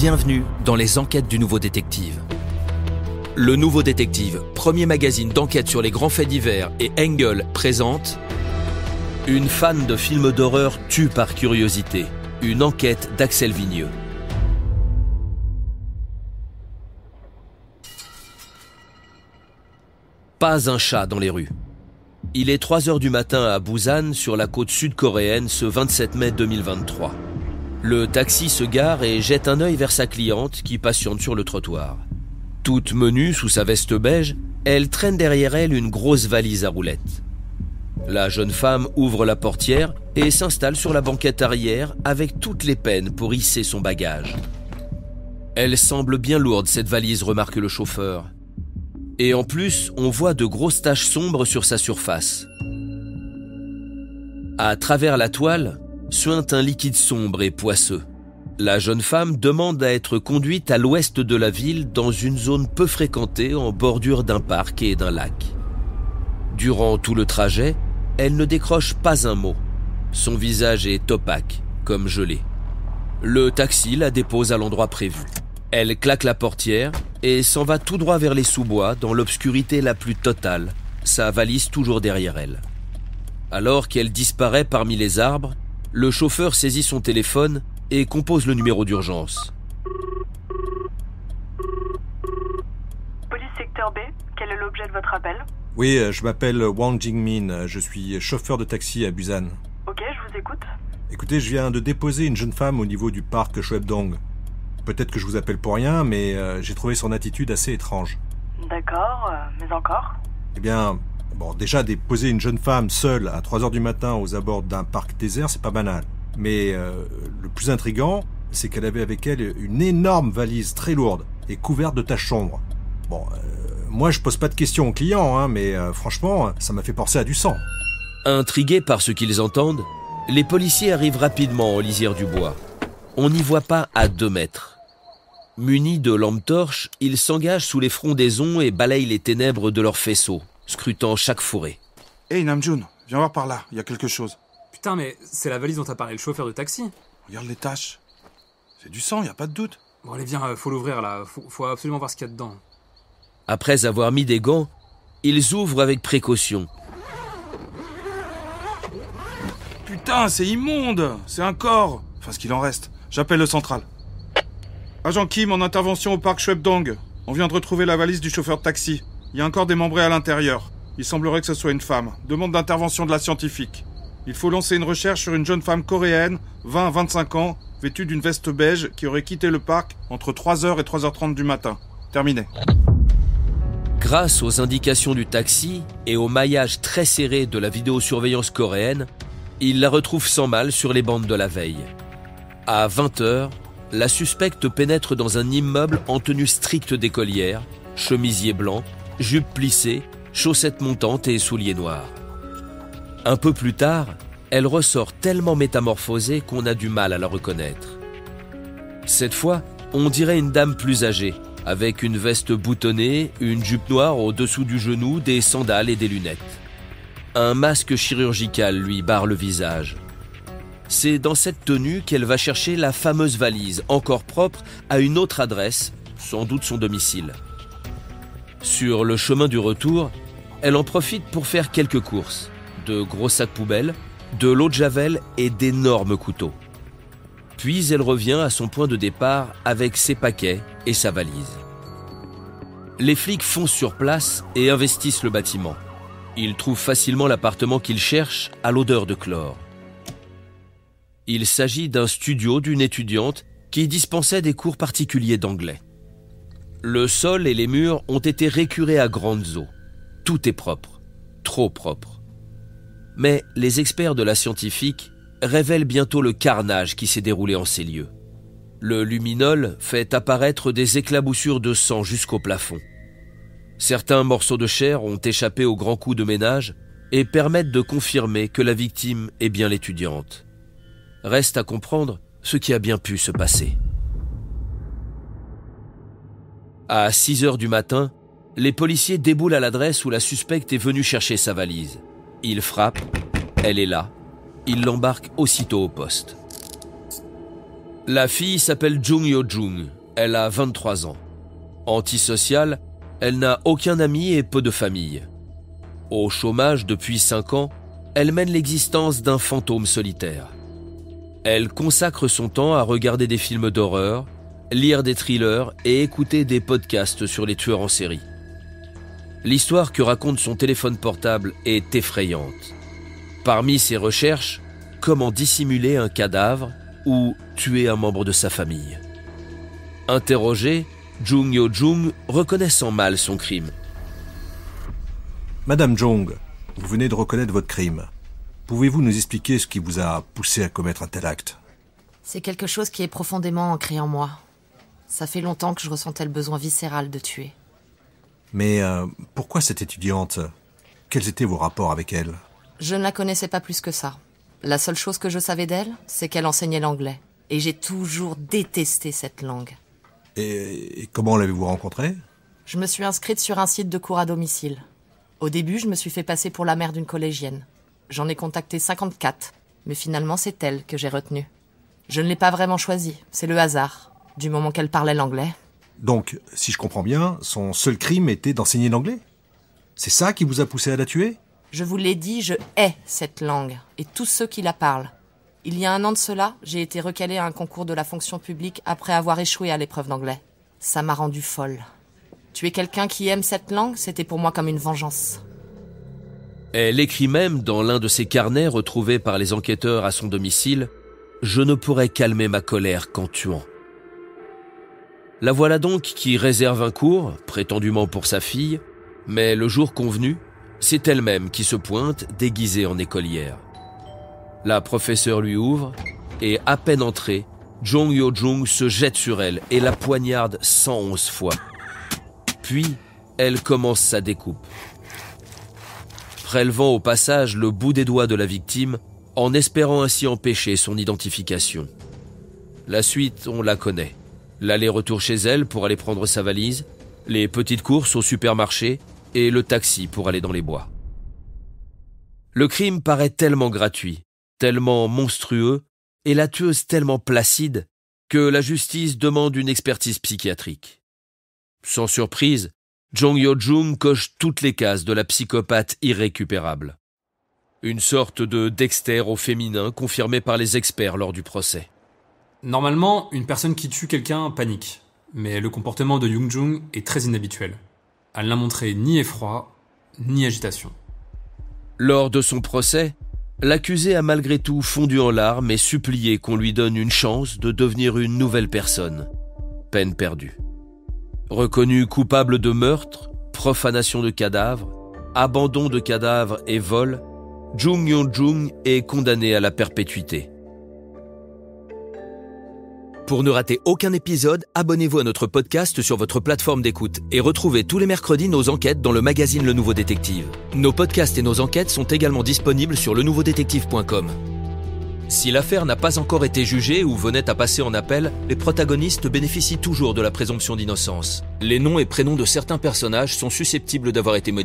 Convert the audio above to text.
Bienvenue dans les enquêtes du Nouveau Détective. Le Nouveau Détective, premier magazine d'enquête sur les grands faits divers, et Engel présente une fan de films d'horreur tue par curiosité. Une enquête d'Axel Vigneux. Pas un chat dans les rues. Il est 3h du matin à Busan, sur la côte sud-coréenne, ce 27 mai 2023. Le taxi se gare et jette un œil vers sa cliente qui patiente sur le trottoir. Toute menue sous sa veste beige, elle traîne derrière elle une grosse valise à roulettes. La jeune femme ouvre la portière et s'installe sur la banquette arrière avec toutes les peines pour hisser son bagage. Elle semble bien lourde, cette valise, remarque le chauffeur. Et en plus, on voit de grosses taches sombres sur sa surface. À travers la toile, suinte un liquide sombre et poisseux. La jeune femme demande à être conduite à l'ouest de la ville, dans une zone peu fréquentée en bordure d'un parc et d'un lac. Durant tout le trajet, elle ne décroche pas un mot. Son visage est opaque, comme gelé. Le taxi la dépose à l'endroit prévu. Elle claque la portière et s'en va tout droit vers les sous-bois, dans l'obscurité la plus totale, sa valise toujours derrière elle. Alors qu'elle disparaît parmi les arbres, le chauffeur saisit son téléphone et compose le numéro d'urgence. Police secteur B, quel est l'objet de votre appel? Oui, je m'appelle Wang Jingmin, je suis chauffeur de taxi à Busan. Ok, je vous écoute. Écoutez, je viens de déposer une jeune femme au niveau du parc Choepdong. Peut-être que je vous appelle pour rien, mais j'ai trouvé son attitude assez étrange. D'accord, mais encore? Eh bien, déjà déposer une jeune femme seule à 3h du matin aux abords d'un parc désert, c'est pas banal. Mais le plus intriguant, c'est qu'elle avait avec elle une énorme valise très lourde et couverte de taches sombres. Moi je pose pas de questions aux clients, mais franchement, ça m'a fait penser à du sang. Intrigués par ce qu'ils entendent, les policiers arrivent rapidement en lisière du bois. On n'y voit pas à 2 mètres. Munis de lampes torches, ils s'engagent sous les frondaisons et balayent les ténèbres de leurs faisceaux, scrutant chaque fourré. Hey Namjoon, viens voir par là, il y a quelque chose. Putain, mais c'est la valise dont a parlé le chauffeur de taxi. Regarde les taches. C'est du sang, y a pas de doute. Bon allez viens, faut l'ouvrir là, faut absolument voir ce qu'il y a dedans. Après avoir mis des gants, ils ouvrent avec précaution. Putain, c'est immonde. C'est un corps. Enfin, ce qu'il en reste. J'appelle le central. Agent Kim, en intervention au parc Choepdong. On vient de retrouver la valise du chauffeur de taxi. Il y a un corps démembré à l'intérieur. Il semblerait que ce soit une femme. Demande d'intervention de la scientifique. Il faut lancer une recherche sur une jeune femme coréenne, 20 à 25 ans, vêtue d'une veste beige, qui aurait quitté le parc entre 3h et 3h30 du matin. Terminé. Grâce aux indications du taxi et au maillage très serré de la vidéosurveillance coréenne, ils la retrouvent sans mal sur les bandes de la veille. À 20h, la suspecte pénètre dans un immeuble en tenue stricte d'écolière, chemisier blanc, jupe plissée, chaussettes montantes et souliers noirs. Un peu plus tard, elle ressort tellement métamorphosée qu'on a du mal à la reconnaître. Cette fois, on dirait une dame plus âgée, avec une veste boutonnée, une jupe noire au-dessous du genou, des sandales et des lunettes. Un masque chirurgical lui barre le visage. C'est dans cette tenue qu'elle va chercher la fameuse valise, encore propre, à une autre adresse, sans doute son domicile. Sur le chemin du retour, elle en profite pour faire quelques courses. De gros sacs poubelles, de l'eau de javel et d'énormes couteaux. Puis elle revient à son point de départ avec ses paquets et sa valise. Les flics foncent sur place et investissent le bâtiment. Ils trouvent facilement l'appartement qu'ils cherchent à l'odeur de chlore. Il s'agit d'un studio d'une étudiante qui dispensait des cours particuliers d'anglais. Le sol et les murs ont été récurés à grandes eaux. Tout est propre, trop propre. Mais les experts de la scientifique révèlent bientôt le carnage qui s'est déroulé en ces lieux. Le luminol fait apparaître des éclaboussures de sang jusqu'au plafond. Certains morceaux de chair ont échappé aux grands coups de ménage et permettent de confirmer que la victime est bien l'étudiante. Reste à comprendre ce qui a bien pu se passer. À 6h du matin, les policiers déboulent à l'adresse où la suspecte est venue chercher sa valise. Ils frappent, elle est là, ils l'embarquent aussitôt au poste. La fille s'appelle Jung Yo-jung. Elle a 23 ans. Antisociale, elle n'a aucun ami et peu de famille. Au chômage depuis 5 ans, elle mène l'existence d'un fantôme solitaire. Elle consacre son temps à regarder des films d'horreur, lire des thrillers et écouter des podcasts sur les tueurs en série. L'histoire que raconte son téléphone portable est effrayante. Parmi ses recherches, comment dissimuler un cadavre ou tuer un membre de sa famille. Interrogée, Jung Yo-jung reconnaît sans mal son crime. Madame Jung, vous venez de reconnaître votre crime. Pouvez-vous nous expliquer ce qui vous a poussé à commettre un tel acte? C'est quelque chose qui est profondément ancré en moi. Ça fait longtemps que je ressentais le besoin viscéral de tuer. Mais pourquoi cette étudiante? Quels étaient vos rapports avec elle? Je ne la connaissais pas plus que ça. La seule chose que je savais d'elle, c'est qu'elle enseignait l'anglais. Et j'ai toujours détesté cette langue. Et comment l'avez-vous rencontrée? Je me suis inscrite sur un site de cours à domicile. Au début, je me suis fait passer pour la mère d'une collégienne. J'en ai contacté 54, mais finalement c'est elle que j'ai retenue. Je ne l'ai pas vraiment choisie, c'est le hasard, du moment qu'elle parlait l'anglais. Donc, si je comprends bien, son seul crime était d'enseigner l'anglais? C'est ça qui vous a poussé à la tuer? Je vous l'ai dit, je hais cette langue, et tous ceux qui la parlent. Il y a 1 an de cela, j'ai été recalée à un concours de la fonction publique après avoir échoué à l'épreuve d'anglais. Ça m'a rendue folle. Tuer quelqu'un qui aime cette langue, c'était pour moi comme une vengeance. Elle écrit même dans l'un de ses carnets retrouvés par les enquêteurs à son domicile « Je ne pourrais calmer ma colère qu'en tuant ». La voilà donc qui réserve un cours, prétendument pour sa fille, mais le jour convenu, c'est elle-même qui se pointe déguisée en écolière. La professeure lui ouvre et, à peine entrée, Jung Yo-jung se jette sur elle et la poignarde 111 fois. Puis, elle commence sa découpe, prélevant au passage le bout des doigts de la victime en espérant ainsi empêcher son identification. La suite, on la connaît. L'aller-retour chez elle pour aller prendre sa valise, les petites courses au supermarché et le taxi pour aller dans les bois. Le crime paraît tellement gratuit, tellement monstrueux et la tueuse tellement placide que la justice demande une expertise psychiatrique. Sans surprise, Jung Yo-jung coche toutes les cases de la psychopathe irrécupérable. Une sorte de Dexter au féminin confirmé par les experts lors du procès. Normalement, une personne qui tue quelqu'un panique. Mais le comportement de Jung est très inhabituel. Elle n'a montré ni effroi, ni agitation. Lors de son procès, l'accusé a malgré tout fondu en larmes et supplié qu'on lui donne une chance de devenir une nouvelle personne. Peine perdue. Reconnu coupable de meurtre, profanation de cadavres, abandon de cadavres et vol, Jung Yo-jung est condamné à la perpétuité. Pour ne rater aucun épisode, abonnez-vous à notre podcast sur votre plateforme d'écoute et retrouvez tous les mercredis nos enquêtes dans le magazine Le Nouveau Détective. Nos podcasts et nos enquêtes sont également disponibles sur lenouveaudétective.com. Si l'affaire n'a pas encore été jugée ou venait à passer en appel, les protagonistes bénéficient toujours de la présomption d'innocence. Les noms et prénoms de certains personnages sont susceptibles d'avoir été modifiés.